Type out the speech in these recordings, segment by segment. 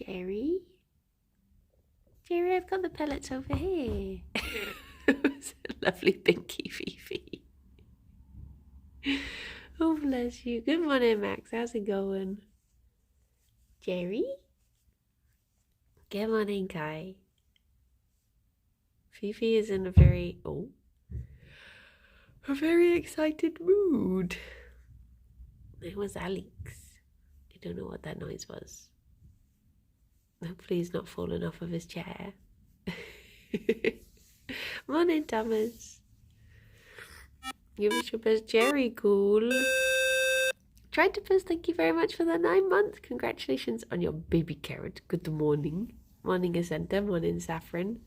Gerry? Gerry, I've got the pellets over here. Lovely pinky Fifi. Oh, bless you. Good morning, Max. How's it going? Gerry? Good morning, Kai. Fifi is in a very excited mood. It was Alex. I don't know what that noise was. Hopefully he's not fallen off of his chair. Morning, Thomas. Give us your best Gerry cool. Tried to post, thank you very much for the 9 months. Congratulations on your baby carrot. Good morning. Morning, Ascenta. Morning, Saffron.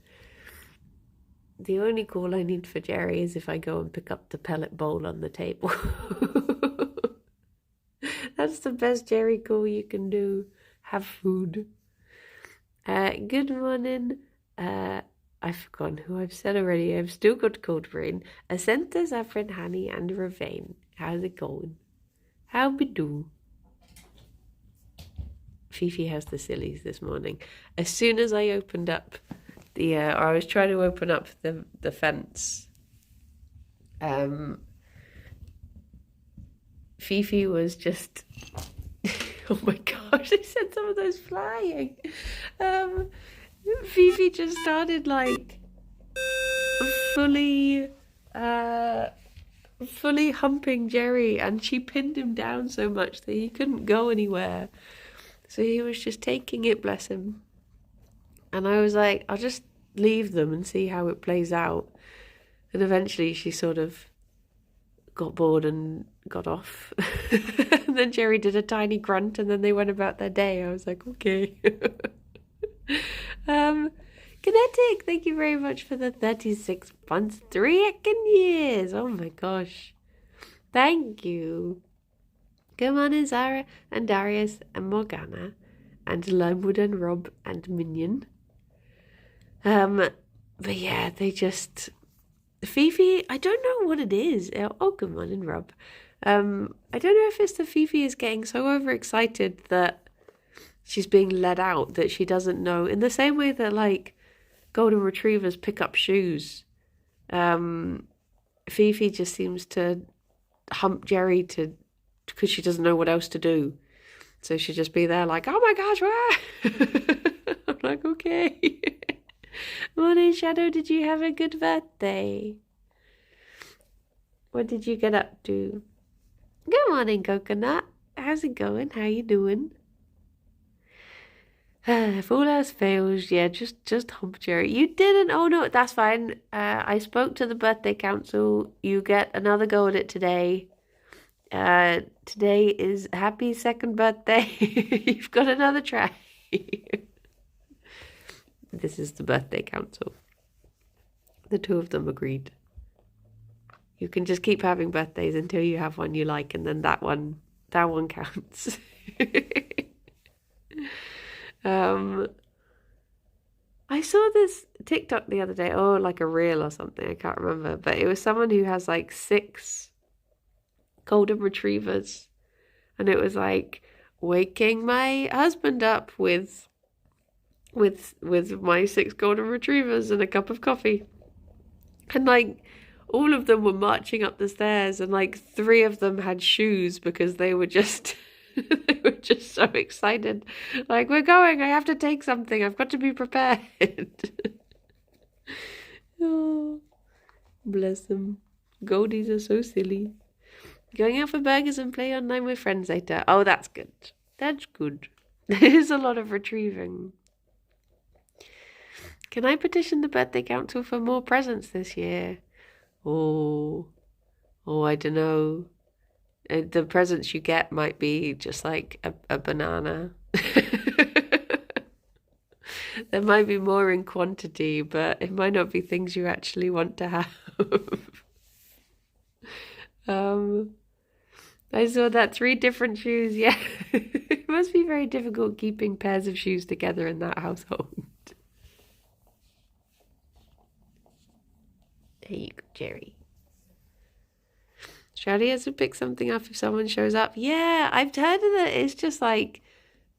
The only call I need for Gerry is if I go and pick up the pellet bowl on the table. That's the best Gerry call you can do. Have food. Good morning. I've forgotten who I've said already. I've still got cold brain. Ascenta, Saffron, Honey, and Ravane. How's it going? How be do? Fifi has the sillies this morning. As soon as I opened up or I was trying to open up the fence, Fifi was just, oh my gosh, I sent some of those flying. Fifi just started like fully humping Gerry, and she pinned him down so much that he couldn't go anywhere. So he was just taking it, bless him. And I was like, I'll just leave them and see how it plays out. And eventually she sort of got bored and got off. And then Gerry did a tiny grunt and then they went about their day. I was like, okay. Kinetic, thank you very much for the 36 months, 3 years. Oh my gosh. Thank you. Good morning, Zara and Darius and Morgana and Limewood and Rob and Minion. But yeah, they just... Fifi, I don't know what it is. Oh, good morning, Rob. I don't know if it's the Fifi is getting so overexcited that she's being let out that she doesn't know. In the same way that, like, golden retrievers pick up shoes. Fifi just seems to hump Gerry because she doesn't know what else to do. So she'd just be there like, oh my gosh, where? I'm like, okay. Morning, Shadow, did you have a good birthday? What did you get up to? Good morning, Coconut. How's it going? How you doing? If all else fails, yeah, just hump Gerry. You didn't? Oh no, that's fine. I spoke to the birthday council. You get another go at it today. Today is happy 2nd birthday. You've got another try. This is the birthday council. The 2 of them agreed. You can just keep having birthdays until you have one you like, and then that one counts. I saw this TikTok the other day, like a reel or something, I can't remember, but it was someone who has like 6 golden retrievers, and it was like waking my husband up with my 6 golden retrievers and a cup of coffee, and like all of them were marching up the stairs, and like 3 of them had shoes because they were just they were just so excited, like, we're going, I have to take something, I've got to be prepared. Oh, bless them. Goldies are so silly. Going out for burgers and play online with friends later. Oh, that's good. That's good. There's a lot of retrieving. Can I petition the birthday council for more presents this year? Oh, I don't know. The presents you get might be just like a banana. There might be more in quantity, but it might not be things you actually want to have. I saw that 3 different shoes. Yeah, it must be very difficult keeping pairs of shoes together in that household. There you go, Gerry. Shadi has to pick something up if someone shows up. Yeah, I've heard that it's just like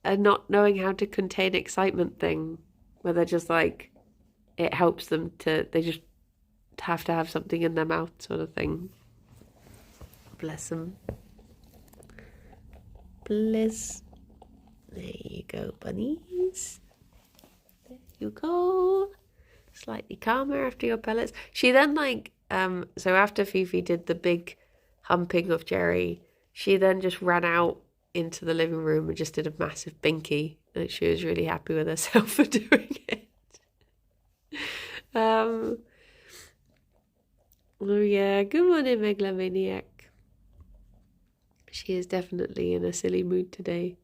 a not knowing how to contain excitement thing, where they're just like, it helps them they just have to have something in their mouth sort of thing. Bless them. Bless. There you go, bunnies. There you go. Slightly calmer after your pellets. She then so after Fifi did the big humping of Gerry, she then just ran out into the living room and just did a massive binky. And she was really happy with herself for doing it. Oh yeah, good morning, Megalomaniac. She is definitely in a silly mood today.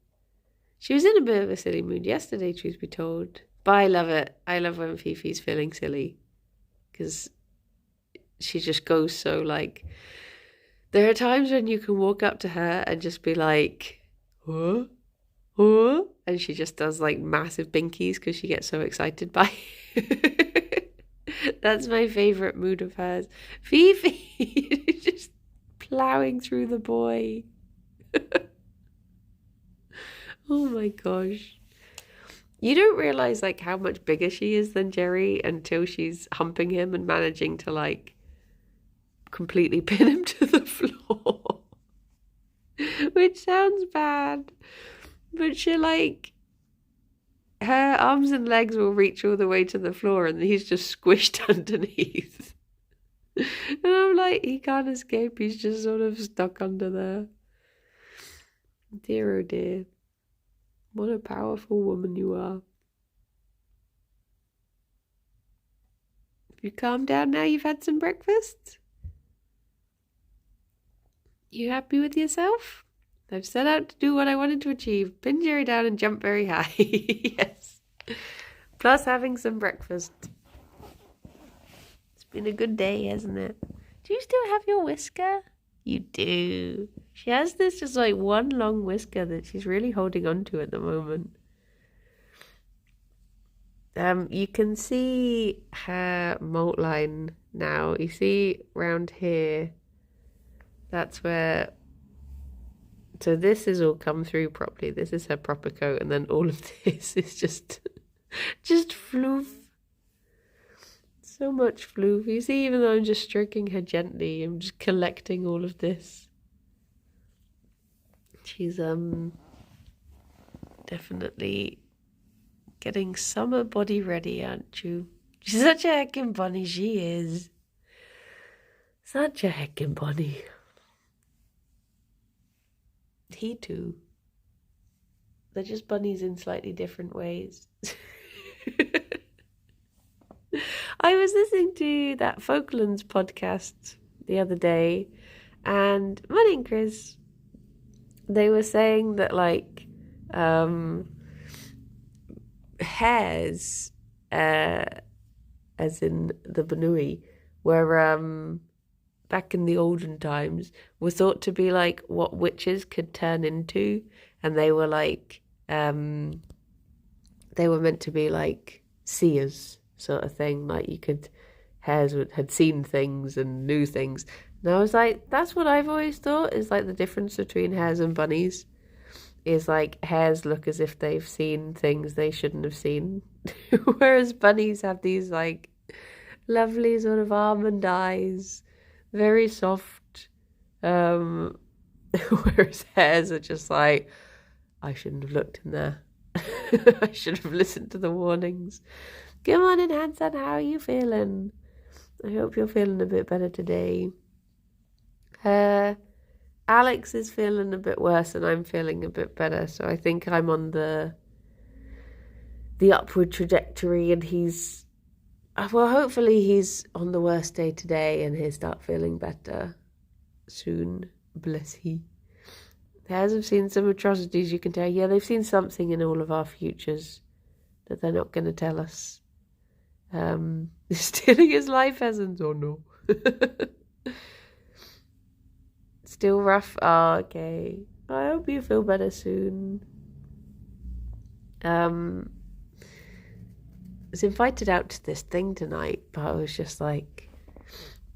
She was in a bit of a silly mood yesterday, truth be told. But I love it. I love when Fifi's feeling silly. Because she just goes so like... There are times when you can walk up to her and just be like, huh? Huh? And she just does like massive binkies because she gets so excited by it. That's my favourite mood of hers. Fifi just ploughing through the boy. Oh my gosh. You don't realise like how much bigger she is than Gerry until she's humping him and managing to like completely pin him to the floor. Which sounds bad. But she like, her arms and legs will reach all the way to the floor and he's just squished underneath. And I'm like, he can't escape. He's just sort of stuck under there. Dear oh dear. What a powerful woman you are. Have you calmed down now you've had some breakfast? You happy with yourself? I've set out to do what I wanted to achieve. Pin Gerry down and jump very high. Yes. Plus having some breakfast. It's been a good day, hasn't it? Do you still have your whisker? You do. She has this just like one long whisker that she's really holding on to at the moment. You can see her molt line now. You see round here. That's where... So this is all come through properly. This is her proper coat. And then all of this is just floof. So much floof. You see, even though I'm just stroking her gently, I'm just collecting all of this. She's definitely getting summer body ready, aren't you? She's such a heckin' bunny, she is. Such a heckin' bunny. He too. They're just bunnies in slightly different ways. I was listening to that Falklands podcast the other day, and morning, Chris. They were saying that like hares, as in the Banui, were back in the olden times, were thought to be like what witches could turn into, and they were like they were meant to be like seers sort of thing, like hares had seen things and knew things. And I was like, that's what I've always thought is like the difference between hares and bunnies is like hares look as if they've seen things they shouldn't have seen, whereas bunnies have these like lovely sort of almond eyes, very soft, whereas hares are just like, I shouldn't have looked in there. I should have listened to the warnings. Good morning, Hanson. How are you feeling? I hope you're feeling a bit better today. Alex is feeling a bit worse and I'm feeling a bit better. So I think I'm on the upward trajectory, and he's... Well, hopefully he's on the worst day today and he'll start feeling better soon. Bless he. The hares have seen some atrocities, you can tell. Yeah, they've seen something in all of our futures that they're not going to tell us. Stealing his life essence or no? Still rough? Oh, okay. I hope you feel better soon. I was invited out to this thing tonight, but I was just like,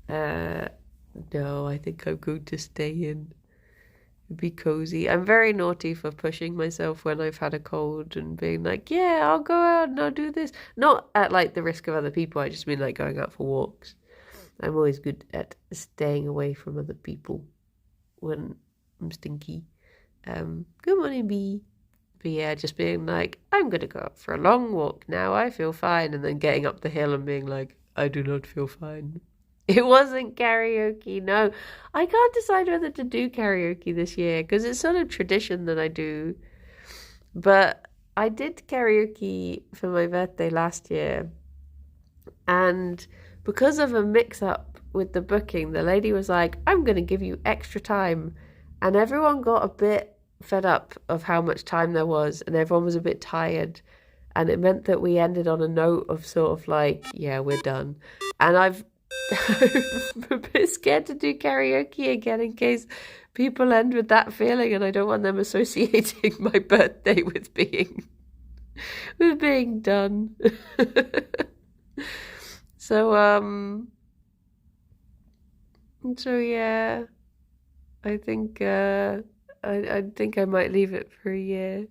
no, I think I'm going to stay in. be cozy. I'm very naughty for pushing myself when I've had a cold and being like, yeah, I'll go out and I'll do this. Not at like the risk of other people. I just mean like going out for walks. I'm always good at staying away from other people when I'm stinky. Good morning, Bee. But yeah, just being like, I'm gonna go out for a long walk now. I feel fine, and then getting up the hill and being like, I do not feel fine. It wasn't karaoke, no. I can't decide whether to do karaoke this year because it's sort of tradition that I do. But I did karaoke for my birthday last year. And because of a mix-up with the booking, the lady was like, I'm going to give you extra time. And everyone got a bit fed up of how much time there was. And everyone was a bit tired. And it meant that we ended on a note of sort of like, yeah, we're done. And I'm a bit scared to do karaoke again in case people end with that feeling, and I don't want them associating my birthday with being done. So yeah, I think I think I might leave it for a year.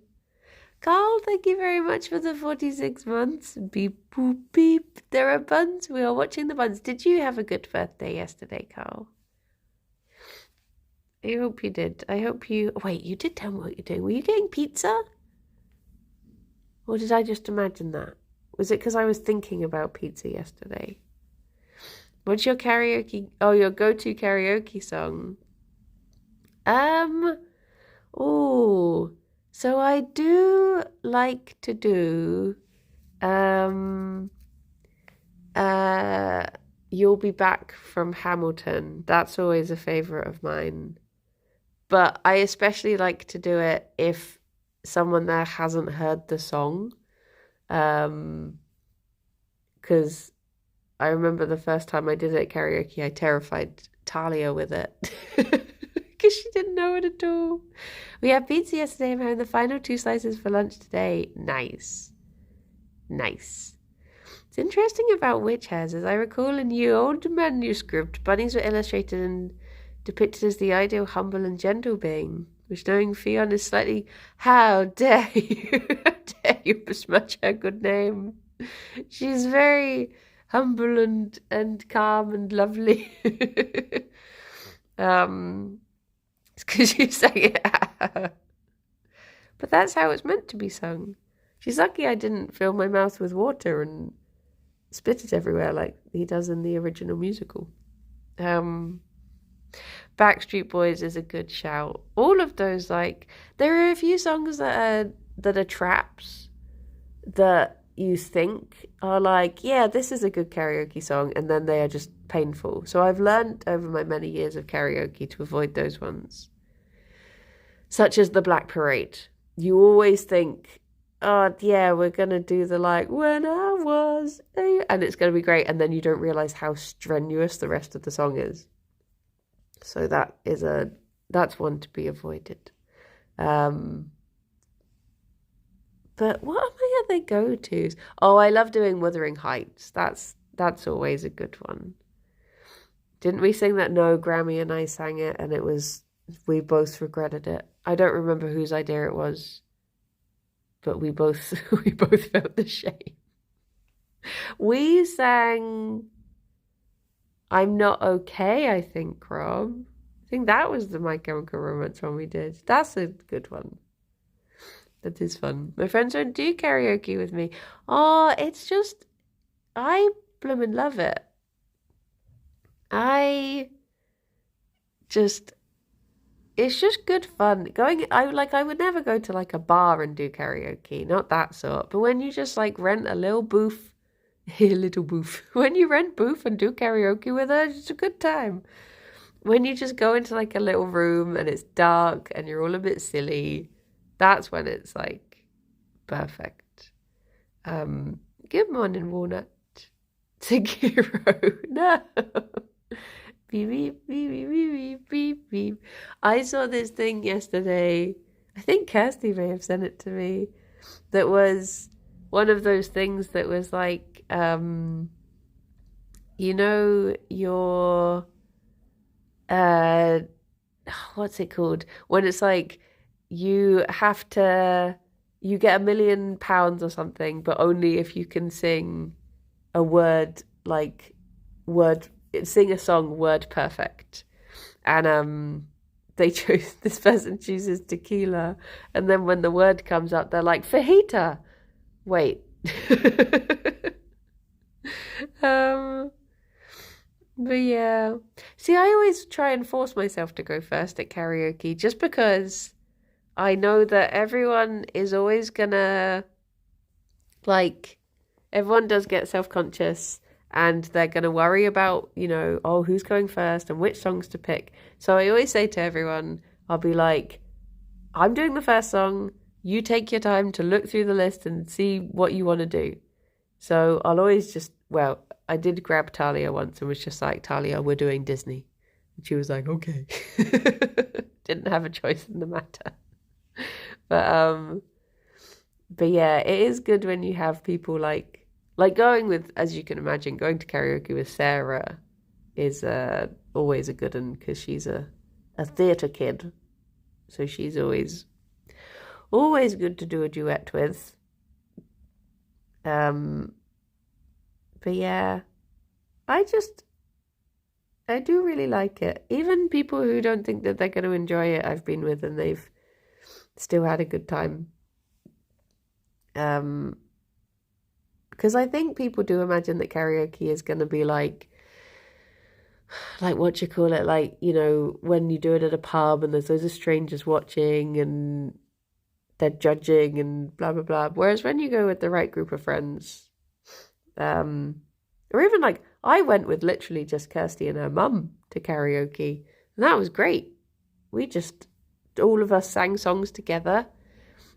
Carl, thank you very much for the 46 months. Beep, boop, beep. There are buns. We are watching the buns. Did you have a good birthday yesterday, Carl? I hope you did. I hope you... Wait, you did tell me what you're doing. Were you getting pizza? Or did I just imagine that? Was it because I was thinking about pizza yesterday? What's your karaoke... Oh, your go-to karaoke song? Oh... So I do like to do You'll Be Back from Hamilton. That's always a favourite of mine. But I especially like to do it if someone there hasn't heard the song. Because I remember the first time I did it at karaoke, I terrified Talia with it. Because she didn't know it at all. We had pizza yesterday. I'm having the final 2 slices for lunch today. Nice. Nice. It's interesting about witch hairs. As I recall in the old manuscript, bunnies were illustrated and depicted as the ideal humble and gentle being, which knowing Ffion is slightly... How dare you? How dare you besmirch her good name? She's very humble and calm and lovely. It's because you sang it. But that's how it's meant to be sung. She's lucky I didn't fill my mouth with water and spit it everywhere like he does in the original musical. Backstreet Boys is a good shout. All of those, like, there are a few songs that are traps that you think are like, yeah, this is a good karaoke song, and then they are just painful. So I've learned over my many years of karaoke to avoid those ones. Such as the Black Parade. You always think, oh, yeah, we're going to do the like, when I was, and it's going to be great. And then you don't realize how strenuous the rest of the song is. So that's one to be avoided. But what are my other go-tos? Oh, I love doing Wuthering Heights. That's always a good one. Didn't we sing that? No, Grammy and I sang it, and we both regretted it. I don't remember whose idea it was, but we both felt the shame. We sang I'm Not Okay, I think, Rob. I think that was the My Chemical Romance one we did. That's a good one. That is fun. My friends don't do karaoke with me. Oh, it's just, I blooming love it. It's just good fun. I would never go to like a bar and do karaoke, not that sort. But when you just like rent a little booth, when you rent booth and do karaoke with her, it's a good time. When you just go into like a little room and it's dark and you're all a bit silly, that's when it's like perfect. Good morning, Walnut. Tagiro. No. Beep, beep, beep, beep, beep, beep, beep. I saw this thing yesterday. I think Kirsty may have sent it to me. That was one of those things that was like, you know, your what's it called? When it's like you have to, you get £1 million or something, but only if you can sing a word, like word, sing a song word perfect. And they chose, this person chooses tequila, and then when the word comes up, they're like fajita. Wait. um but yeah, see, I always try and force myself to go first at karaoke just because I know that everyone is always gonna, like, everyone does get self-conscious and they're gonna worry about, oh, who's going first and which songs to pick. So I always say to everyone, I'll be like, I'm doing the first song, you take your time to look through the list and see what you want to do. So I'll always just, well, I did grab Talia once and was just like, Talia, we're doing Disney. And she was like, okay. Didn't have a choice in the matter. But yeah, it is good when you have people like going with, as you can imagine, going to karaoke with Sarah is always a good one because she's a theatre kid. So she's always good to do a duet with. But yeah, I do really like it. Even people who don't think that they're going to enjoy it, I've been with and they've still had a good time. Because I think people do imagine that karaoke is going to be like what you call it, like, when you do it at a pub and there's loads of strangers watching and they're judging and blah, blah, blah. Whereas when you go with the right group of friends, or even like I went with literally just Kirsty and her mum to karaoke, and that was great. We just, all of us sang songs together.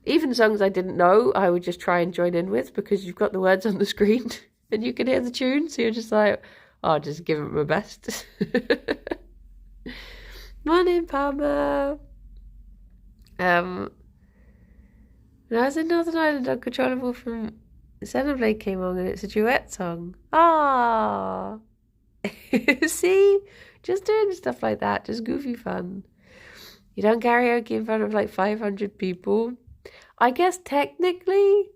Even songs I didn't know, I would just try and join in with because you've got the words on the screen and you can hear the tune. So you're just like, I'll just give it my best. Morning, Palmer. When I was in Northern Ireland, Uncontrollable from Xenoblade came on and it's a duet song. Ah, see? Just doing stuff like that, just goofy fun. You don't karaoke in front of like 500 people. I guess technically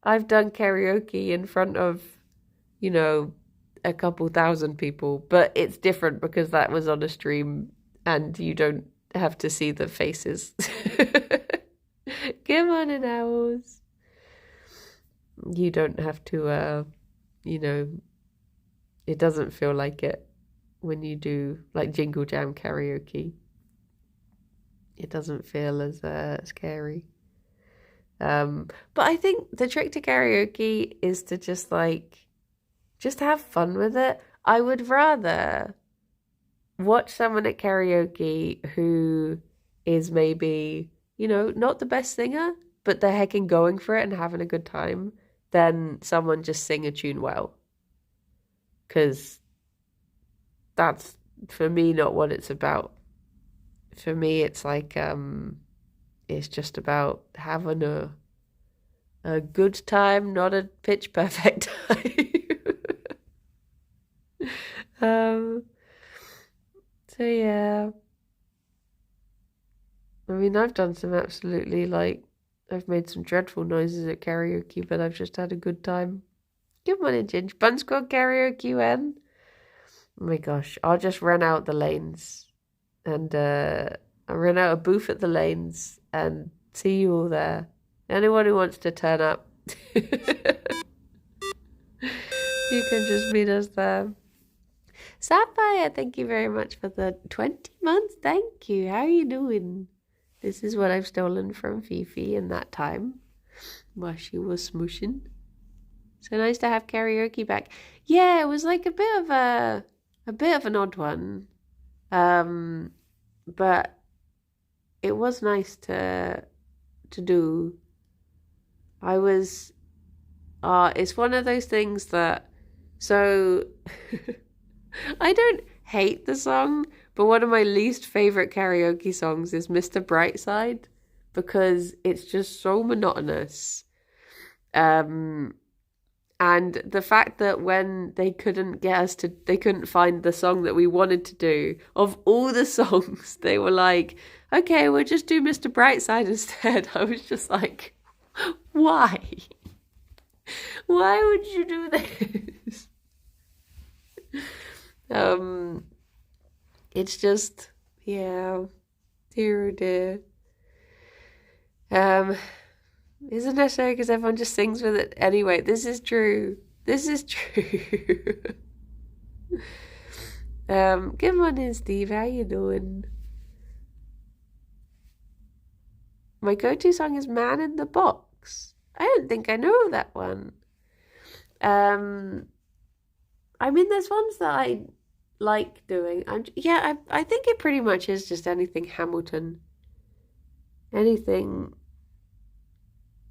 I've done karaoke in front of, a couple thousand people, but it's different because that was on a stream and you don't have to see the faces. Good morning, owls. You don't have to, it doesn't feel like it when you do like Jingle Jam karaoke. It doesn't feel as scary. But I think the trick to karaoke is to just have fun with it. I would rather watch someone at karaoke who is maybe, not the best singer, but they're hecking going for it and having a good time, than someone just sing a tune well. Because that's, for me, not what it's about. For me, it's like, it's just about having a good time, not a pitch perfect time. So yeah. I mean, I've done some absolutely, I've made some dreadful noises at karaoke, but I've just had a good time. Good morning, Ginge. Bun Squad karaoke when? Oh my gosh, I'll just run out the lanes. And I'll run out a booth at the lanes and see you all there. Anyone who wants to turn up, you can just meet us there. Sapphire, thank you very much for the 20 months. Thank you. How are you doing? This is what I've stolen from Fifi in that time while she was smooshing. So nice to have karaoke back. Yeah, it was like a bit of an odd one. But it was nice to do. It's one of those things that, so I don't hate the song, but one of my least favorite karaoke songs is Mr. Brightside because it's just so monotonous. And And the fact that when they couldn't they couldn't find the song that we wanted to do, of all the songs, they were like, okay, we'll just do Mr. Brightside instead. I was just like, why? Why would you do this? It's just, yeah, dear, oh dear. Isn't necessary because everyone just sings with it anyway. This is true. This is true. Good morning, Steve. How you doing? My go-to song is "Man in the Box." I don't think I know that one. I mean, there's ones that I like doing. I think it pretty much is just anything Hamilton. Anything.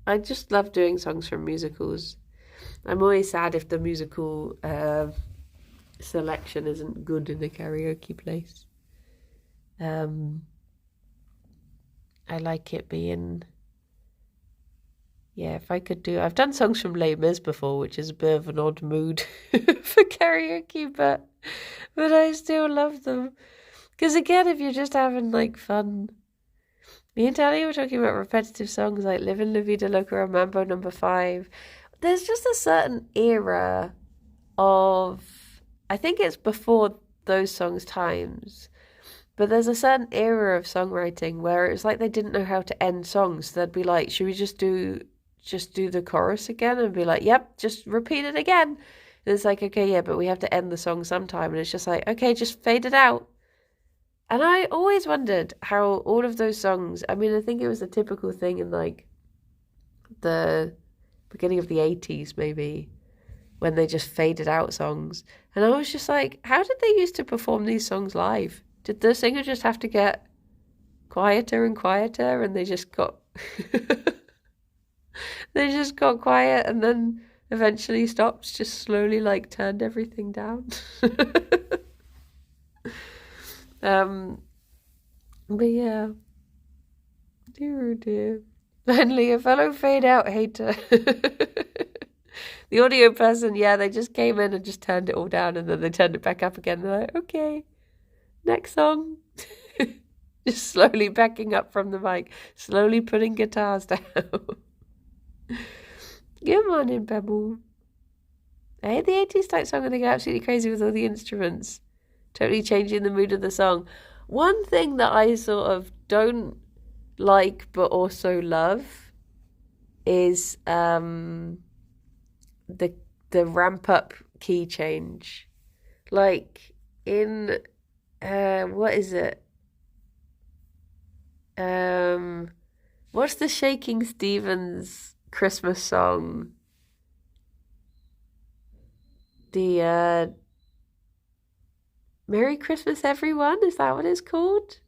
I just love doing songs from musicals. I'm always sad if the musical selection isn't good in a karaoke place. I like it being... Yeah, if I could do... I've done songs from Les Mis before, which is a bit of an odd mood for karaoke, but I still love them. Because again, if you're just having like fun... Me and Tally were talking about repetitive songs like Livin' La Vida Loca or Mambo No. 5. There's just a certain era of... I think it's before those songs' times, but there's a certain era of songwriting where it's like they didn't know how to end songs. So they'd be like, should we just do the chorus again? And be like, yep, just repeat it again. And it's like, okay, yeah, but we have to end the song sometime. And it's just like, okay, just fade it out. And I always wondered how all of those songs, I mean, I think it was a typical thing in like the beginning of the 80s maybe, when they just faded out songs. And I was just like, how did they used to perform these songs live? Did the singer just have to get quieter and quieter and they just got they just got quiet and then eventually stopped, just slowly like turned everything down? But yeah, dear, oh dear. Finally, a fellow fade out hater. The audio person, yeah, they just came in and just turned it all down and then they turned it back up again. They're like, okay, next song. Just slowly backing up from the mic, slowly putting guitars down. Good morning, Pebble. I hate the 80s type song and they get absolutely crazy with all the instruments. Totally changing the mood of the song. One thing that I sort of don't like but also love is the ramp up key change. Like in what is it? What's the Shaking Stevens Christmas song? The Merry Christmas, everyone? Is that what it's called?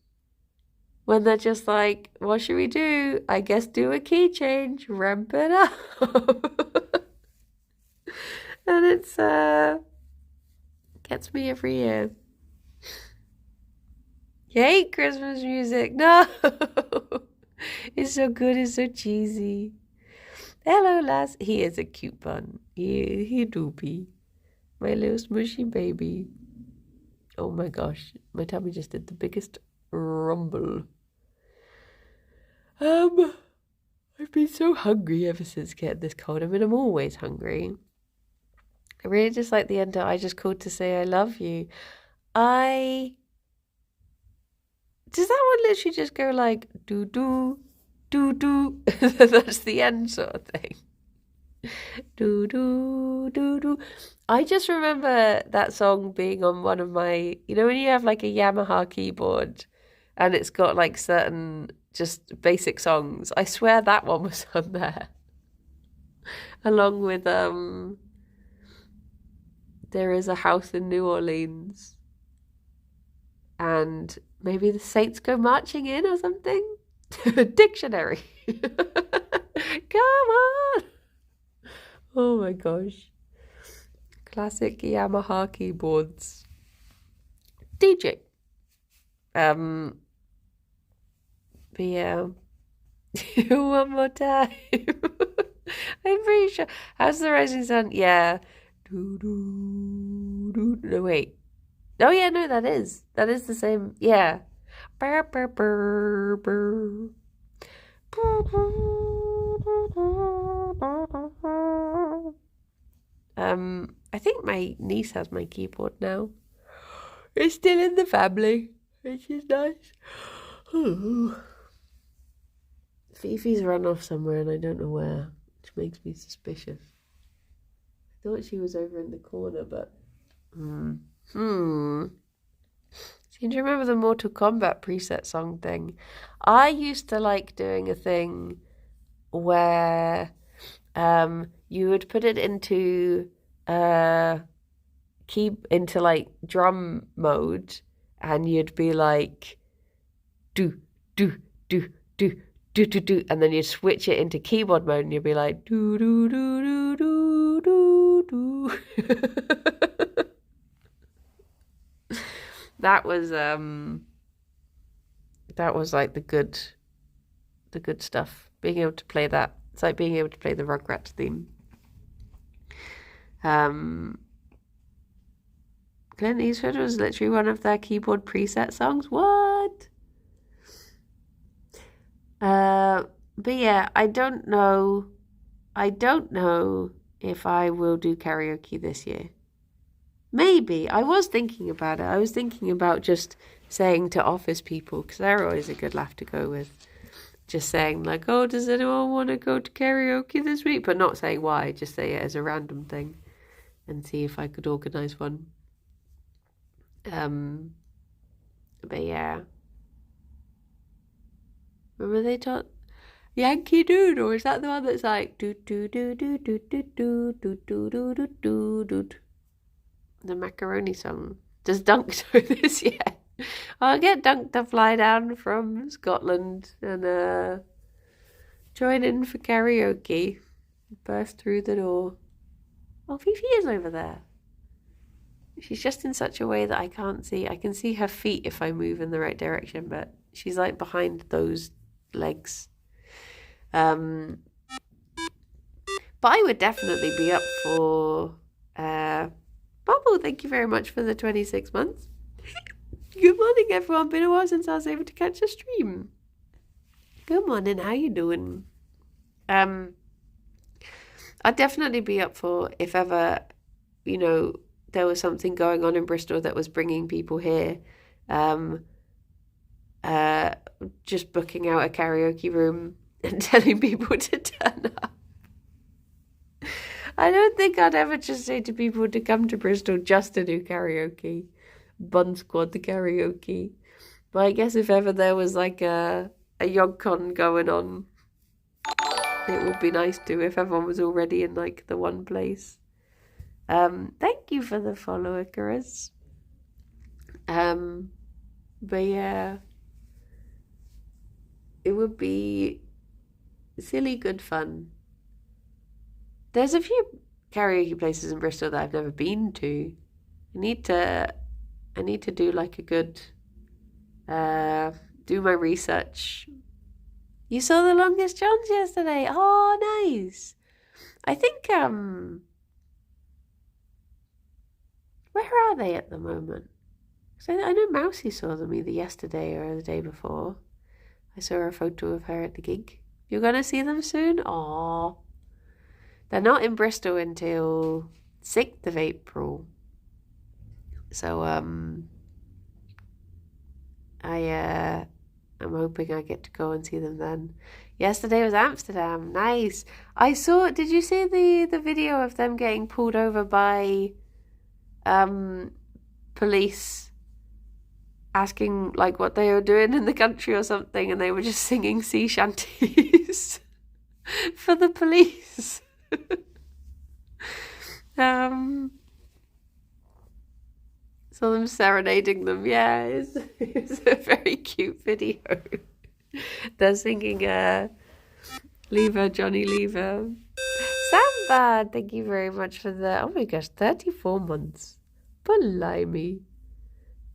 When they're just like, what should we do? I guess do a key change, ramp it up. And it's gets me every year. You hate Christmas music? No. It's so good, it's so cheesy. Hello, lass. He is a cute bun. He do be. My little smushy baby. Oh my gosh, my tummy just did the biggest rumble. I've been so hungry ever since getting this cold. I mean, I'm always hungry. I really just like the end. I just called to say I love you. Does that one literally just go like do do do do? That's the end sort of thing. Do do do do. I just remember that song being on one of my, you know, when you have like a Yamaha keyboard and it's got like certain just basic songs. I swear that one was on there. Along with There Is a House in New Orleans and maybe The Saints Go Marching In or something. Dictionary. Come on. Oh my gosh. Classic Yamaha keyboards. DJ. But yeah. One more time. I'm pretty sure. How's the rising sun? Yeah. Do, do, do. No, wait. Oh, yeah, no, that is. That is the same. Yeah. Burr, burr, burr, burr. I think my niece has my keyboard now. It's still in the family, which is nice. Fifi's run off somewhere and I don't know where, which makes me suspicious. I thought she was over in the corner, but... Seem to remember the Mortal Kombat preset song thing. I used to like doing a thing where you would put it into into like drum mode, and you'd be like do do do do do do do, and then you'd switch it into keyboard mode, and you'd be like do do do do do do do. That was like the good stuff. Being able to play that. It's like being able to play the Rugrats theme. Clint Eastwood was literally one of their keyboard preset songs. What? But yeah, I don't know if I will do karaoke this year. Maybe. I was thinking about it. I was thinking about just saying to office people, because they're always a good laugh to go with. Just saying like, oh, does anyone want to go to karaoke this week? But not saying why, just say it as a random thing and see if I could organise one. But yeah. Remember they taught Yankee Doodle? Is that the one that's like do do do do do do do do do do do do? The macaroni song. Does Dunk know this yet? I'll get Dunk to fly down from Scotland and join in for karaoke. Burst through the door. Oh, Fifi is over there. She's just in such a way that I can't see. I can see her feet if I move in the right direction, but she's like behind those legs. But I would definitely be up for Bubble, thank you very much for the 26 months. Good morning, everyone. Been a while since I was able to catch a stream. Good morning. How you doing? I'd definitely be up for if ever, there was something going on in Bristol that was bringing people here. Just booking out a karaoke room and telling people to turn up. I don't think I'd ever just say to people to come to Bristol just to do karaoke. Bun Squad the karaoke. But I guess if ever there was like a YogCon going on, it would be nice to if everyone was already in like the one place. Thank you for the follow, Icarus. But yeah, it would be silly good fun. There's a few karaoke places in Bristol that I've never been to. I need to do like a good, do my research. You saw The Longest Johns yesterday. Oh, nice. I think, where are they at the moment? Because I know Mousy saw them either yesterday or the day before. I saw a photo of her at the gig. You're going to see them soon? Aww. They're not in Bristol until 6th of April. So, I'm hoping I get to go and see them then. Yesterday was Amsterdam. Nice. Did you see the video of them getting pulled over by police asking like what they were doing in the country or something, and they were just singing sea shanties for the police. Saw them serenading them. Yeah, it's a very cute video. They're singing Lever, Johnny Lever. Samba, thank you very much for the, oh my gosh, 34 months. Blimey.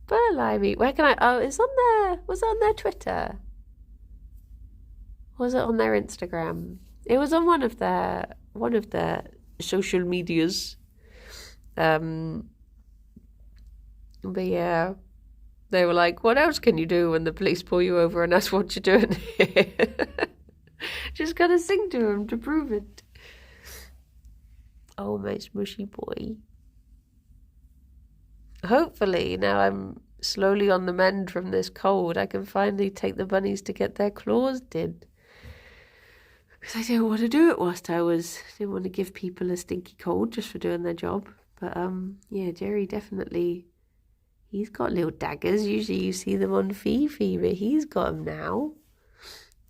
Where can it's on there. Was it on their Twitter? Was it on their Instagram? It was on one of their social medias. But yeah, they were like, "What else can you do when the police pull you over and ask what you're doing here?" Just gotta sing to him to prove it. Oh, my smushy boy. Hopefully, now I'm slowly on the mend from this cold, I can finally take the bunnies to get their claws did. Because I didn't want to do it whilst didn't want to give people a stinky cold just for doing their job. But yeah, Gerry definitely, he's got little daggers. Usually you see them on Fifi, but he's got them now.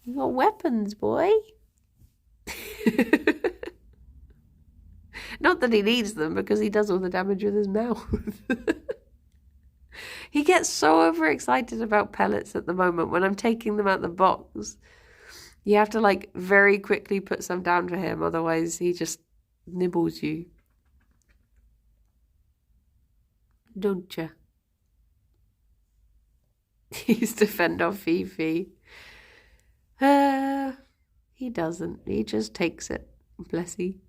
You got weapons, boy. Not that he needs them, because he does all the damage with his mouth. He gets so overexcited about pellets at the moment. When I'm taking them out the box, you have to like very quickly put some down for him, otherwise he just nibbles you. Don't ya? He used to fend off Fifi. He doesn't. He just takes it. Bless he.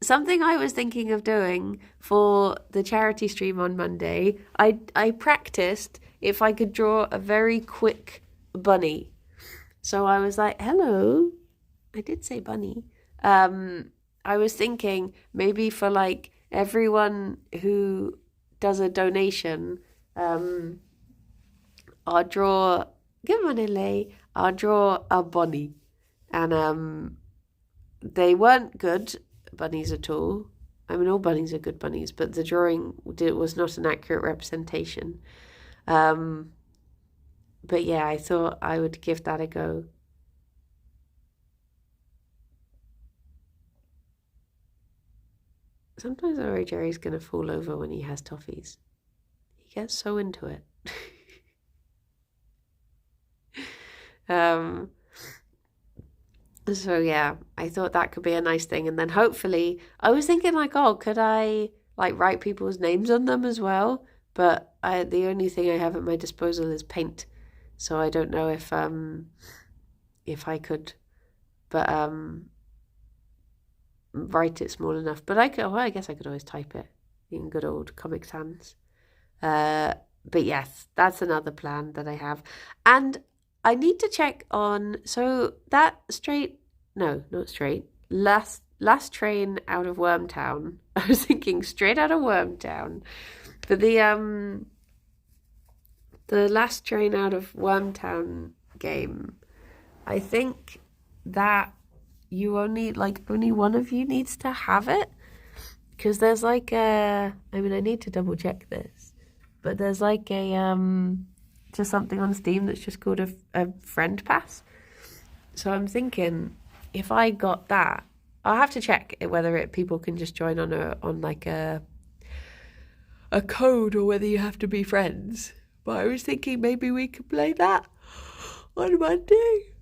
Something I was thinking of doing for the charity stream on Monday, I practiced if I could draw a very quick bunny. So I was like, hello. I did say bunny. I was thinking maybe for like everyone who does a donation, I'll draw, good morning, Lay. I'll draw a bunny. And they weren't good bunnies at all. I mean, all bunnies are good bunnies, but the drawing was not an accurate representation. But yeah, I thought I would give that a go. Sometimes I worry Gerry's going to fall over when he has toffees. He gets so into it. So yeah, I thought that could be a nice thing. And then hopefully, I was thinking like, oh, could I like write people's names on them as well? But the only thing I have at my disposal is paint. So I don't know if I could, but write it small enough. But I guess I could always type it in good old Comic Sans. But yes, that's another plan that I have. And I need to check on, so that last train out of Wormtown. I was thinking straight out of Wormtown. But the last train out of Wormtown game, I think that only one of you needs to have it. Because there's like I need to double check this. But there's like just something on Steam that's just called a friend pass. So I'm thinking if I got that, I'll have to check whether people can just join on like a code or whether you have to be friends. But I was thinking maybe we could play that on Monday.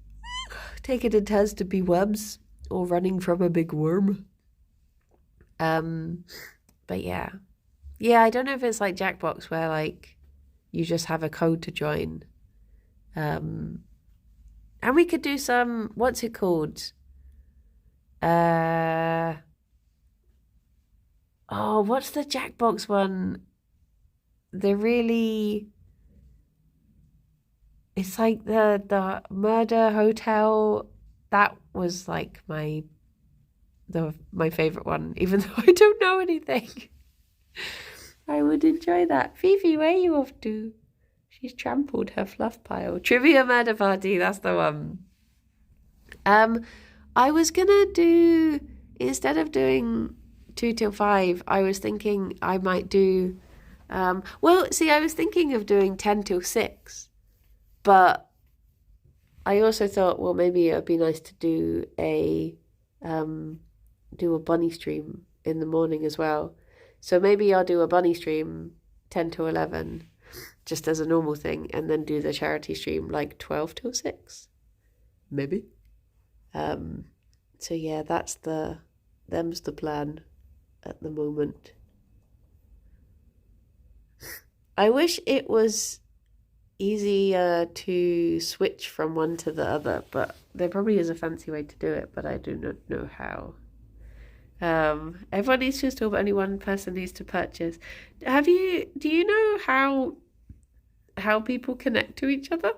Take it in turns to be worms or running from a big worm. But yeah, I don't know if it's like Jackbox where like you just have a code to join. And we could do some, what's it called? What's the Jackbox one? It's like the murder hotel. That was like my favorite one, even though I don't know anything. I would enjoy that. Fifi, where are you off to? She's trampled her fluff pile. Trivia Murder Party, that's the one. I was gonna do, instead of doing 2 till 5, I was thinking I might do, I was thinking of doing 10 till 6, but I also thought, well, maybe it would be nice to do a bunny stream in the morning as well. So maybe I'll do a bunny stream 10 to 11 just as a normal thing, and then do the charity stream like 12 till 6. Maybe. So yeah, them's the plan at the moment. I wish it was easier to switch from one to the other, but there probably is a fancy way to do it, but I do not know how. Everyone needs to install, but only one person needs to purchase. Do you know how people connect to each other?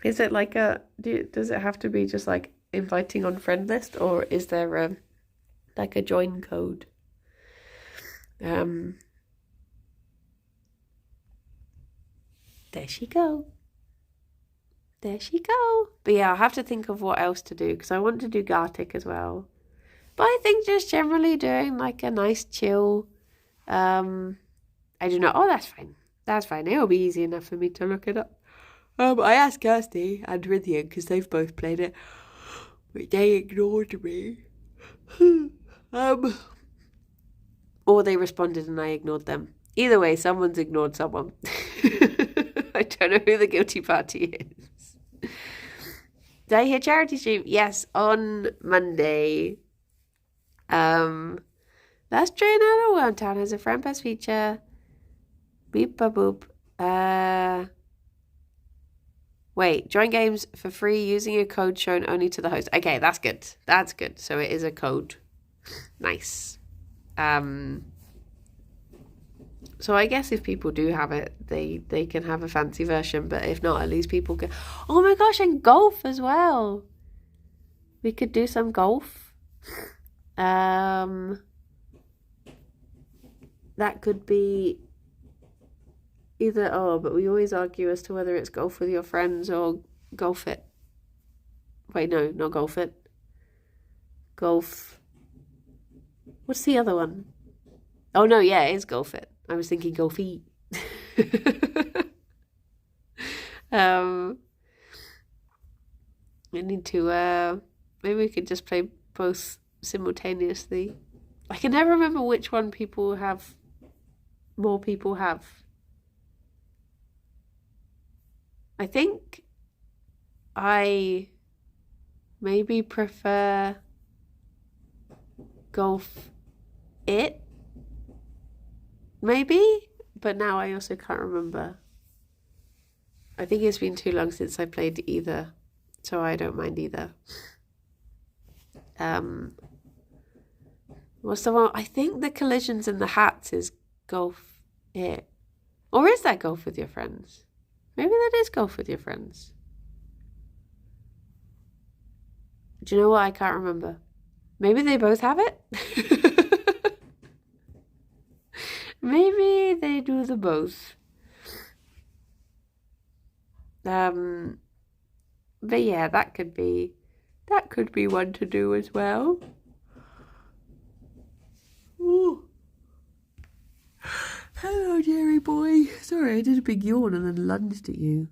Is it like does it have to be just like inviting on friend list, or is there like a join code? There she go. There she go. But yeah, I'll have to think of what else to do, because I want to do Gartic as well. But I think just generally doing like a nice chill, I don't know. Oh, that's fine. That's fine. It'll be easy enough for me to look it up. I asked Kirsty and Rithian because they've both played it, but they ignored me. Or they responded and I ignored them. Either way, someone's ignored someone. I don't know who the guilty party is. Did I hear charity stream? Yes, on Monday. That's Train Out of Worm Town has a friend pass feature. Beep ba boop. Wait, join games for free using a code shown only to the host. Okay, that's good. That's good. So it is a code. Nice. So I guess if people do have it, they can have a fancy version, but if not, at least people can. Oh my gosh, and golf as well. We could do some golf. That could be either or, but we always argue as to whether it's golf with your friends or golf it. Wait, no, not golf it. Golf. What's the other one? Oh no, yeah, it is golf it. I was thinking golfy. We need to maybe we could just play both simultaneously. I can never remember which one more people have. I think I maybe prefer golf it, maybe, but now I also can't remember. I think it's been too long since I played either, so I don't mind either. What's the one? I think the collisions and the hats is golf it. Or is that golf with your friends? Maybe that is golf with your friends. Do you know what? I can't remember. Maybe they both have it? Maybe they do the both. But yeah, that could be one to do as well. Ooh. Hello, Jerry boy. Sorry, I did a big yawn and then lunged at you.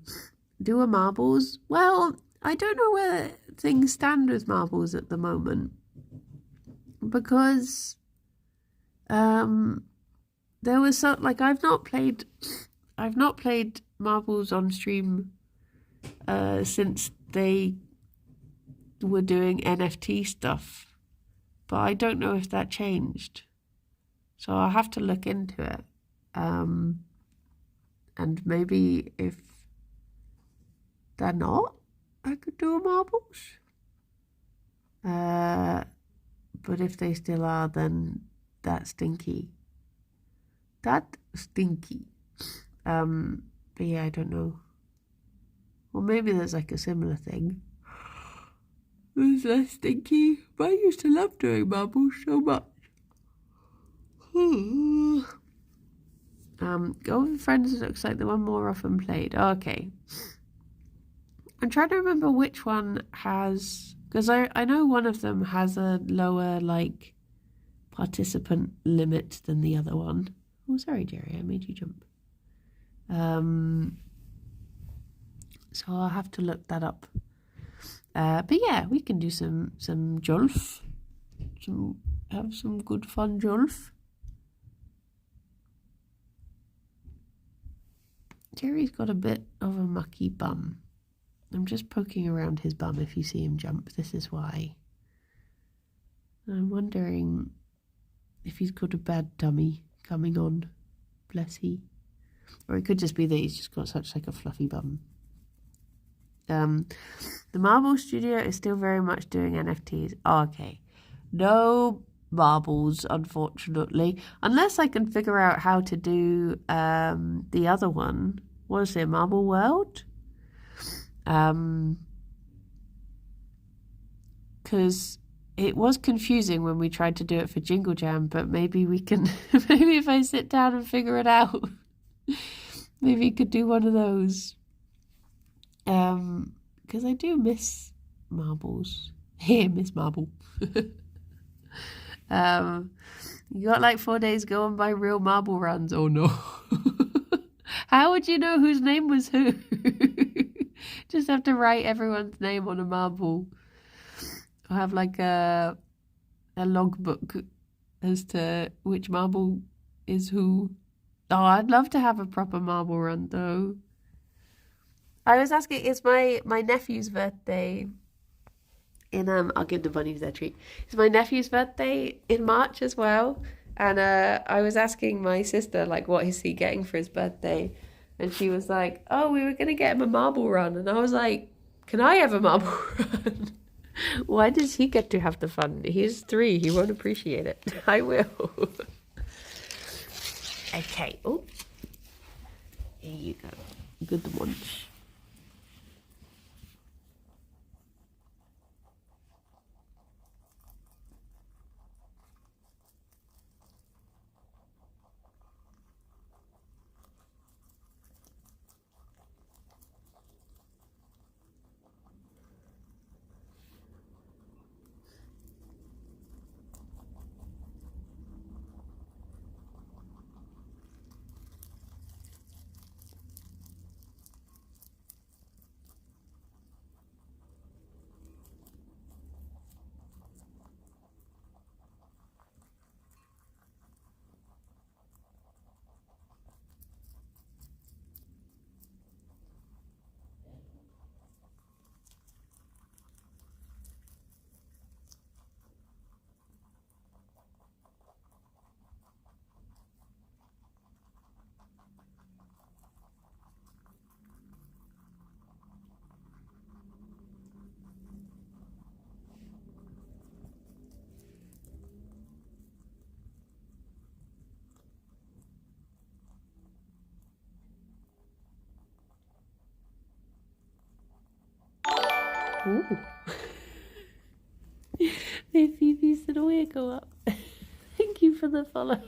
Do a marbles? Well, I don't know where things stand with marbles at the moment, because there was some, like, I've not played marbles on stream since they were doing NFT stuff, but I don't know if that changed, so I'll have to look into it. And maybe if they're not, I could do a marbles. But if they still are, then that's stinky. But yeah, I don't know. Or maybe there's like a similar thing. It's less stinky. But I used to love doing marbles so much. Go with friends looks like the one more often played. Okay. I'm trying to remember which one has, because I know one of them has a lower like participant limit than the other one. Oh, sorry, Jerry, I made you jump. So I'll have to look that up. But yeah, we can do some jolf. Have some good fun jolf. Jerry's got a bit of a mucky bum. I'm just poking around his bum if you see him jump. This is why. I'm wondering if he's got a bad tummy coming on. Bless he. Or it could just be that he's just got such like a fluffy bum. The Marble Studio is still very much doing NFTs. Oh, okay. No marbles, unfortunately. Unless I can figure out how to do the other one. What is it? Marble World? Because it was confusing when we tried to do it for Jingle Jam, but maybe we can, maybe if I sit down and figure it out, maybe you could do one of those. Because I do miss marbles. Here, Miss Marble. You got like 4 days going by real marble runs. Oh no. How would you know whose name was who? Just have to write everyone's name on a marble. I'll have like a logbook as to which marble is who. Oh, I'd love to have a proper marble run though. I was asking, it's my nephew's birthday in I'll give the bunnies their treat. It's my nephew's birthday in March as well. And I was asking my sister, like, what is he getting for his birthday? And she was like, oh, we were going to get him a marble run. And I was like, can I have a marble run? Why does he get to have the fun? He's 3. He won't appreciate it. I will. Okay. Oh, here you go. Good munch. Ooh. Hey, Phoebe said, oh, yeah, go up. Thank you for the follow.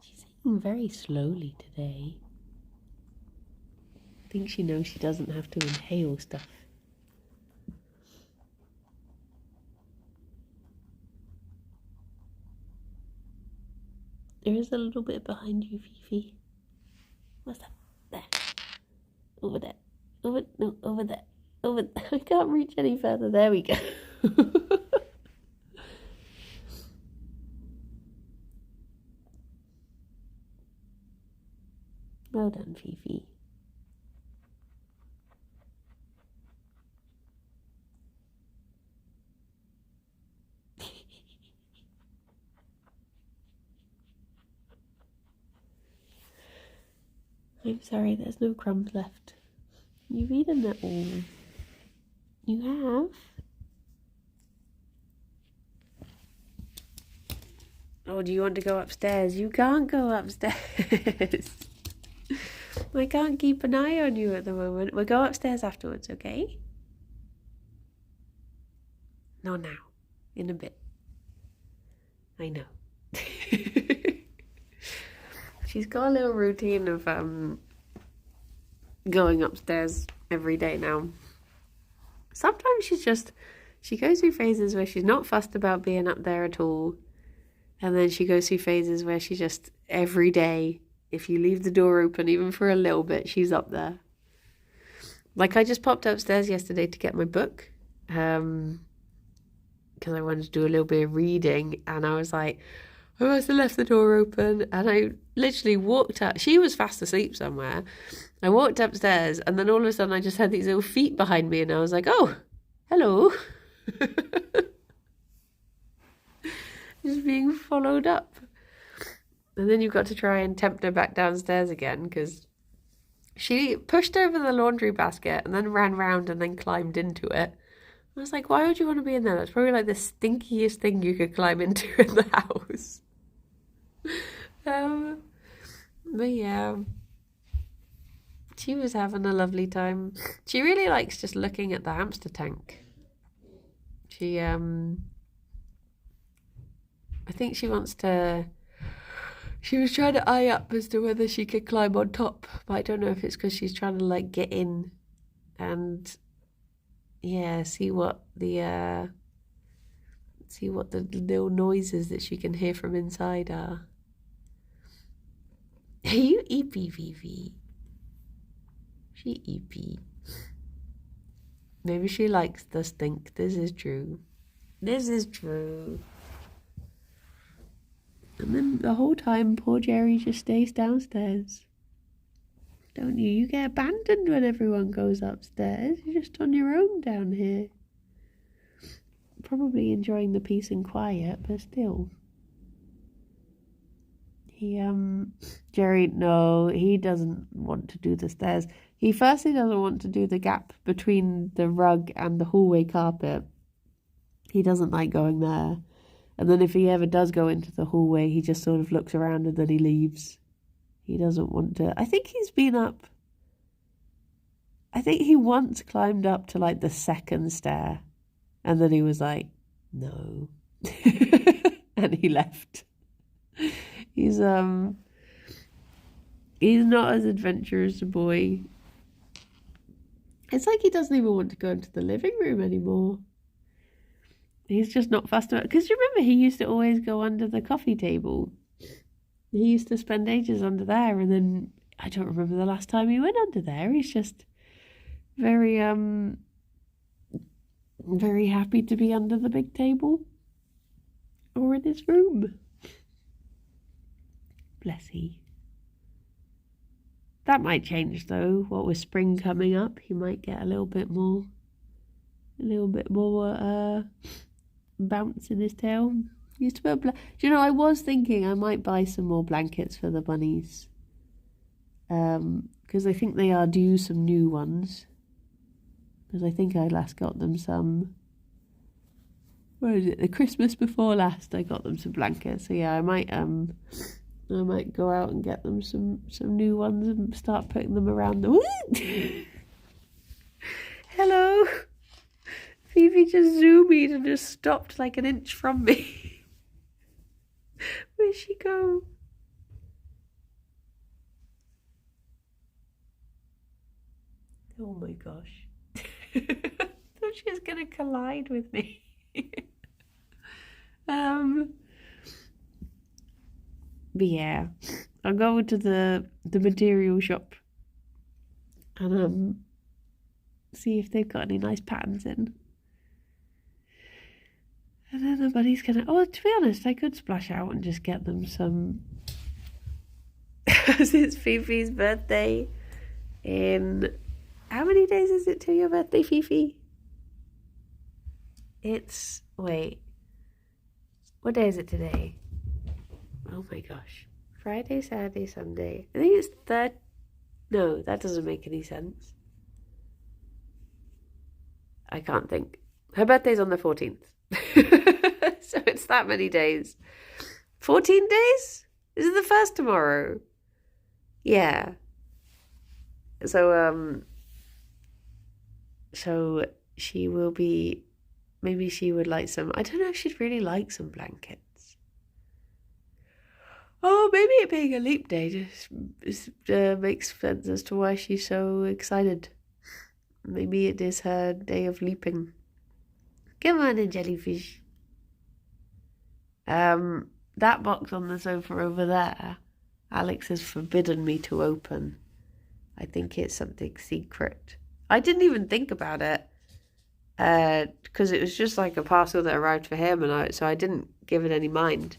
She's eating very slowly today. I think she knows she doesn't have to inhale stuff. There is a little bit behind you, Fifi. What's that? There. Over there. Over there. Over there. I can't reach any further. There we go. Well done, Fifi. I'm sorry, there's no crumbs left. You've eaten it all. You have? Oh, do you want to go upstairs? You can't go upstairs. I can't keep an eye on you at the moment. We'll go upstairs afterwards, okay? No, now. In a bit. I know. She's got a little routine of going upstairs every day now. Sometimes she goes through phases where she's not fussed about being up there at all. And then she goes through phases where she just, every day, if you leave the door open even for a little bit, she's up there. Like I just popped upstairs yesterday to get my book. Because I wanted to do a little bit of reading. And I was like, I must have left the door open, and I literally walked out. She was fast asleep somewhere. I walked upstairs, and then all of a sudden I just had these little feet behind me, and I was like, oh, hello. Just being followed up. And then you've got to try and tempt her back downstairs again, because she pushed over the laundry basket and then ran round and then climbed into it. I was like, why would you want to be in there? That's probably like the stinkiest thing you could climb into in the house. But yeah, she was having a lovely time. She really likes just looking at the hamster tank. I think she wants to. She was trying to eye up as to whether she could climb on top, but I don't know if it's because she's trying to like get in and see what the little noises that she can hear from inside are. Are you eepy, Fifi? She eepy. Maybe she likes the stink. This is true. This is true. And then the whole time, poor Gerry just stays downstairs. Don't you? You get abandoned when everyone goes upstairs. You're just on your own down here. Probably enjoying the peace and quiet, but still. Gerry, no, he doesn't want to do the stairs. He firstly doesn't want to do the gap between the rug and the hallway carpet. He doesn't like going there. And then if he ever does go into the hallway, he just sort of looks around and then he leaves. He doesn't want to. I think he's been up. I think he once climbed up to like the second stair. And then he was like, no. And he left. He's not as adventurous a boy. It's like he doesn't even want to go into the living room anymore. He's just not fussed about it. Because remember, he used to always go under the coffee table. He used to spend ages under there, and then I don't remember the last time he went under there. He's just very very happy to be under the big table or in his room. Bless he. That might change though. What with spring coming up, he might get a little bit more bounce in his tail. Used to put do you know, I was thinking I might buy some more blankets for the bunnies, because I think they are due some new ones, because I think I last got them some, where is it, the Christmas before last I got them some blankets. So yeah, I might go out and get them some new ones and start putting them around the hello. Phoebe just zoomed and just stopped like an inch from me. Where'd she go? Oh my gosh. I thought she was going to collide with me. But yeah, I'll go to the material shop and see if they've got any nice patterns in. And then the bunny's gonna. Oh, to be honest, I could splash out and just get them some. It's Fifi's birthday. In how many days is it to your birthday, Fifi? It's wait. What day is it today? Oh my gosh. Friday, Saturday, Sunday. I think it's third. No, that doesn't make any sense. I can't think. Her birthday's on the 14th. So it's that many days. 14 days? Is it the first tomorrow? Yeah. So she will be, maybe she would like some, I don't know if she'd really like some blankets. Oh, maybe it being a leap day just makes sense as to why she's so excited. Maybe it is her day of leaping. Come on in, jellyfish. That box on the sofa over there, Alex has forbidden me to open. I think it's something secret. I didn't even think about it, because it was just like a parcel that arrived for him, and so I didn't give it any mind.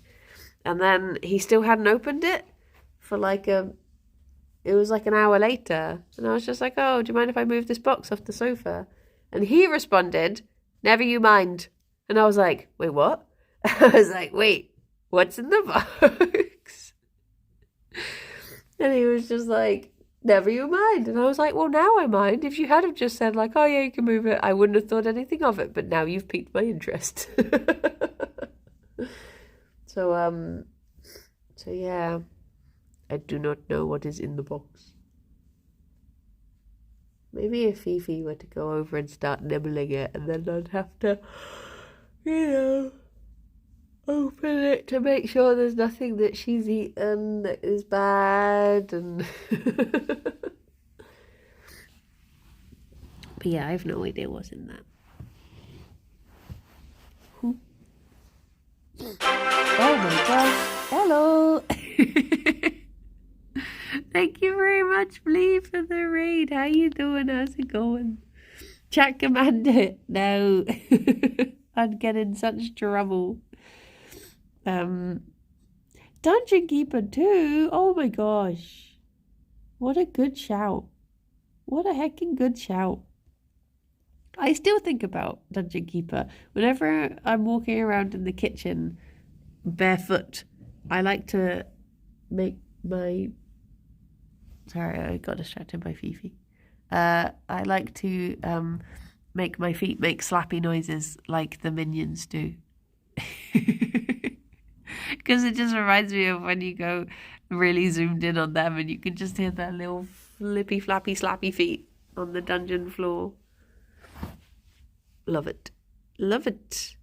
And then he still hadn't opened it for it was like an hour later. And I was just like, oh, do you mind if I move this box off the sofa? And he responded, never you mind. And I was like, wait, what? I was like, wait, what's in the box? And he was just like, never you mind. And I was like, well, now I mind. If you had have just said like, oh yeah, you can move it, I wouldn't have thought anything of it. But now you've piqued my interest. So yeah, I do not know what is in the box. Maybe if Fifi were to go over and start nibbling it, and then I'd have to, open it to make sure there's nothing that she's eaten that is bad. And but yeah, I have no idea what's in that. Oh my gosh. Hello. Thank you very much, Flea, for the raid. How you doing? How's it going? Chat Commander. No. I'd get in such trouble. Dungeon Keeper too. Oh my gosh. What a good shout. What a heckin' good shout. I still think about Dungeon Keeper. Whenever I'm walking around in the kitchen barefoot, I like to make my... Sorry, I got distracted by Fifi. I like to make my feet make slappy noises like the minions do. Because it just reminds me of when you go really zoomed in on them and you can just hear their little flippy, flappy, slappy feet on the dungeon floor. Love it. Love it.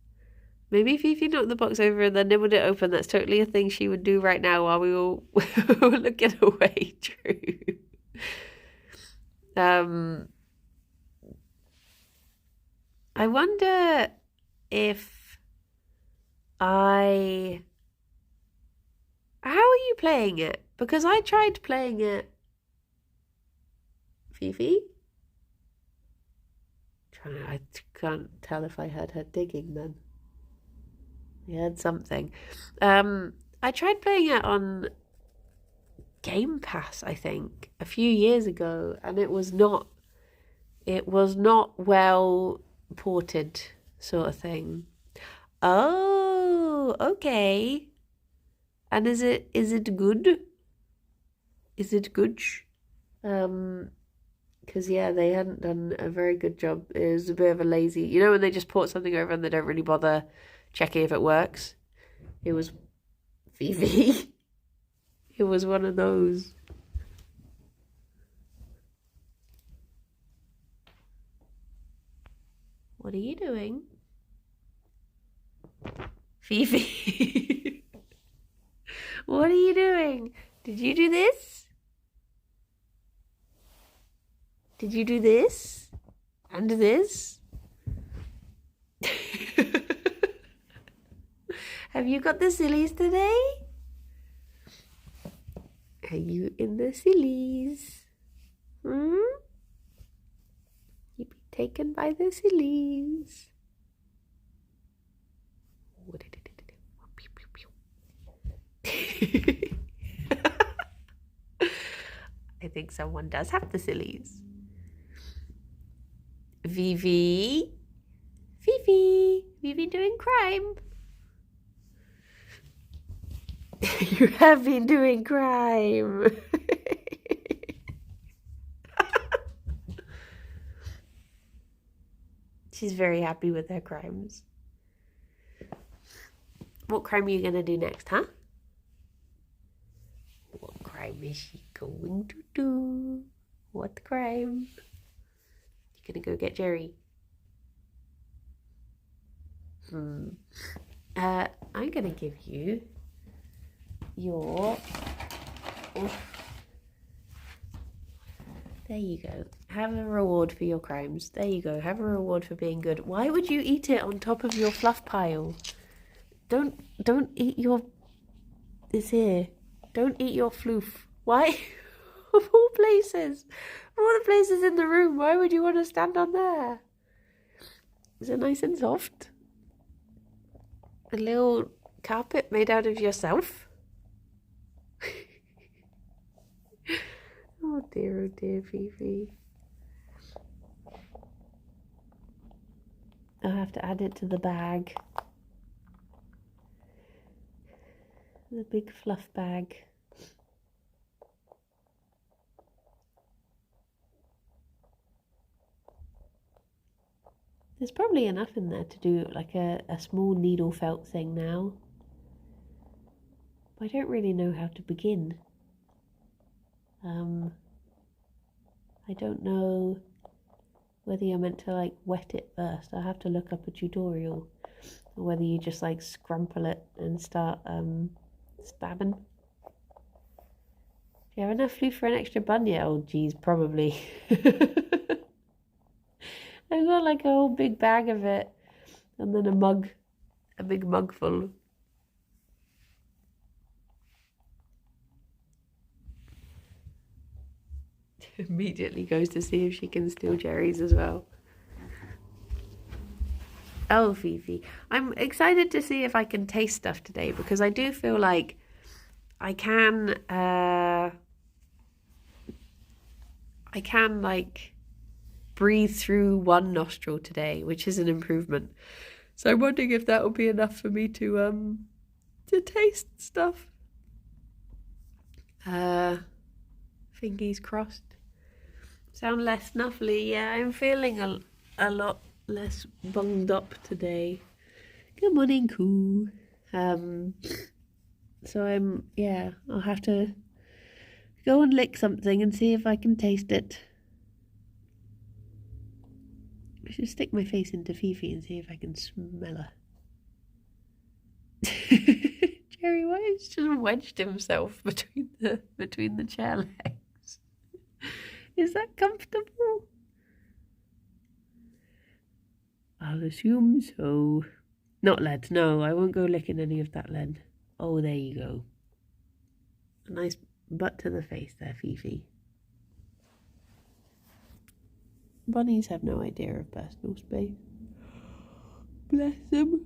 Maybe Fifi knocked the box over and then nibbled it open. That's totally a thing she would do right now while we all were looking away. True. I wonder if How are you playing it? Because I tried playing it. Fifi? I can't tell if I heard her digging then. I heard something. I tried playing it on Game Pass, I think, a few years ago, and it was not well ported, sort of thing. Oh, okay. And is it good? Is it good? Because yeah, they hadn't done a very good job. It was a bit of a lazy, when they just port something over and they don't really bother checking if it works. It was Fifi. It was one of those. What are you doing? Fifi. What are you doing? Did you do this? Did you do this? And this? Have you got the sillies today? Are you in the sillies? You be taken by the sillies. What did it do? I think someone does have the sillies. Vivi. You've been doing crime. You have been doing crime. She's very happy with her crimes. What crime are you going to do next, huh? What crime is she going to do? What crime? You going to go get Gerry? I'm going to give you your... There you go. Have a reward for your crimes. There you go. Have a reward for being good. Why would you eat it on top of your fluff pile? Don't eat your... It's here. Don't eat your floof. Why? Of all places. Of all the places in the room, why would you want to stand on there? Is it nice and soft? A little carpet made out of yourself? Oh dear, Fifi. I'll have to add it to the bag. The big fluff bag. There's probably enough in there to do like a small needle felt thing now. But I don't really know how to begin. I don't know whether you're meant to like wet it first. I'll have to look up a tutorial. Or whether you just like scrumple it and start stabbing. Do you have enough food for an extra bun yet? Oh geez, probably. I've got like a whole big bag of it. And then a big mug full. Immediately goes to see if she can steal Gerry's as well. Oh, Fifi. I'm excited to see if I can taste stuff today because I do feel like I can like breathe through one nostril today, which is an improvement. So I'm wondering if that will be enough for me to taste stuff. Fingers crossed. Sound less snuffly. Yeah, I'm feeling a lot less bunged up today. Good morning, Coo. So I'll have to go and lick something and see if I can taste it. I should stick my face into Fifi and see if I can smell her. Gerry, why has just wedged himself between the chair legs? Is that comfortable? I'll assume so. Not lead. No, I won't go licking any of that lead. Oh, there you go. A nice butt to the face there, Fifi. Bunnies have no idea of personal space. Bless them.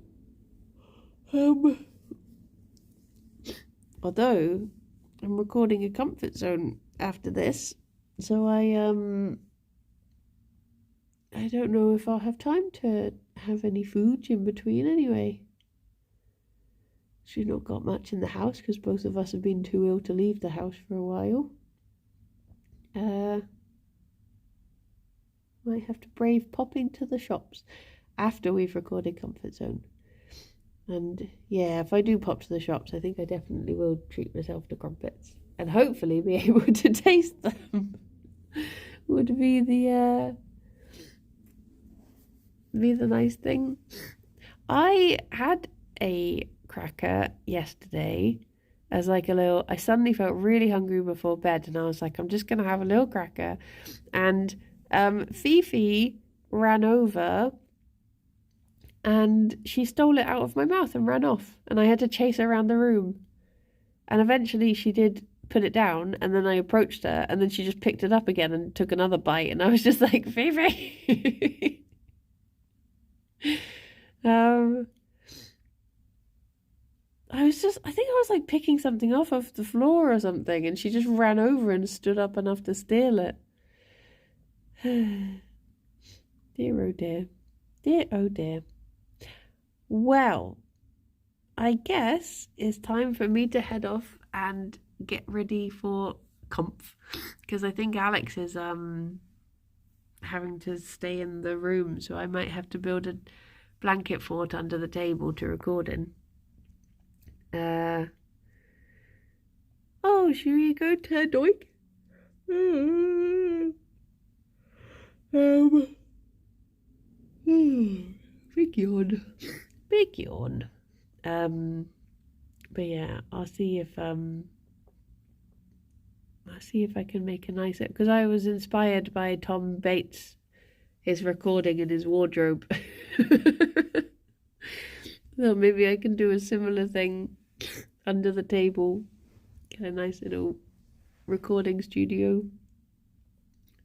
Although I'm recording a comfort zone after this, so I don't know if I'll have time to have any food in between anyway. She's not got much in the house because both of us have been too ill to leave the house for a while. Might have to brave popping to the shops after we've recorded Comfort Zone. And yeah, if I do pop to the shops, I think I definitely will treat myself to crumpets and hopefully be able to taste them. Would be the nice thing. I had a cracker yesterday as like a little, I suddenly felt really hungry before bed and I was like, I'm just gonna have a little cracker. And Fifi ran over and she stole it out of my mouth and ran off, and I had to chase her around the room, and eventually she did put it down, and then I approached her and then she just picked it up again and took another bite, and I was just like, Fifi. I think I was like picking something off the floor or something, and she just ran over and stood up enough to steal it. Dear oh dear. Dear oh dear. Well, I guess it's time for me to head off and get ready for comf, because I think Alex is having to stay in the room, so I might have to build a blanket fort under the table to record in. Oh, should we go to Doink? Big yawn. Big yawn. But yeah, I'll see if I can make a nice, because I was inspired by Tom Bates, his recording in his wardrobe. So maybe I can do a similar thing under the table, get a nice little recording studio.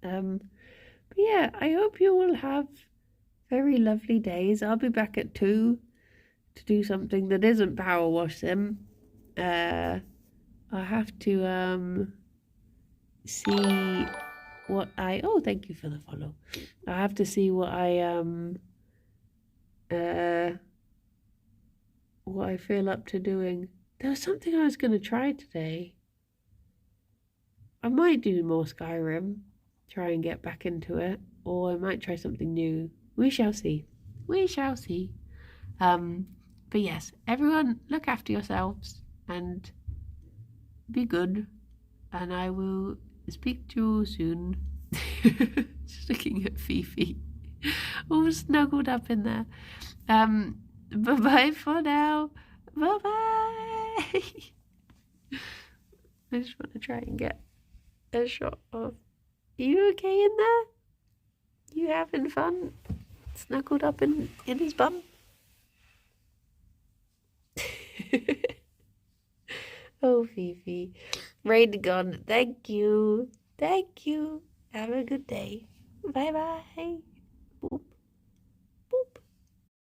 But yeah, I hope you all have very lovely days. I'll be back at 2 to do something that isn't power wash them. I have to see what I thank you for the follow. I have to see what I feel up to doing. There was something I was gonna try today. I might do more Skyrim, try and get back into it, or I might try something new. We shall see. We shall see. But yes, everyone look after yourselves and be good, and I will speak to you soon. Just looking at Fifi, all snuggled up in there. Bye-bye for now. Bye-bye. I just want to try and get a shot of you okay in there? You having fun? Snuggled up in his bum? Oh, Fifi. Rain gone. Thank you. Thank you. Have a good day. Bye-bye.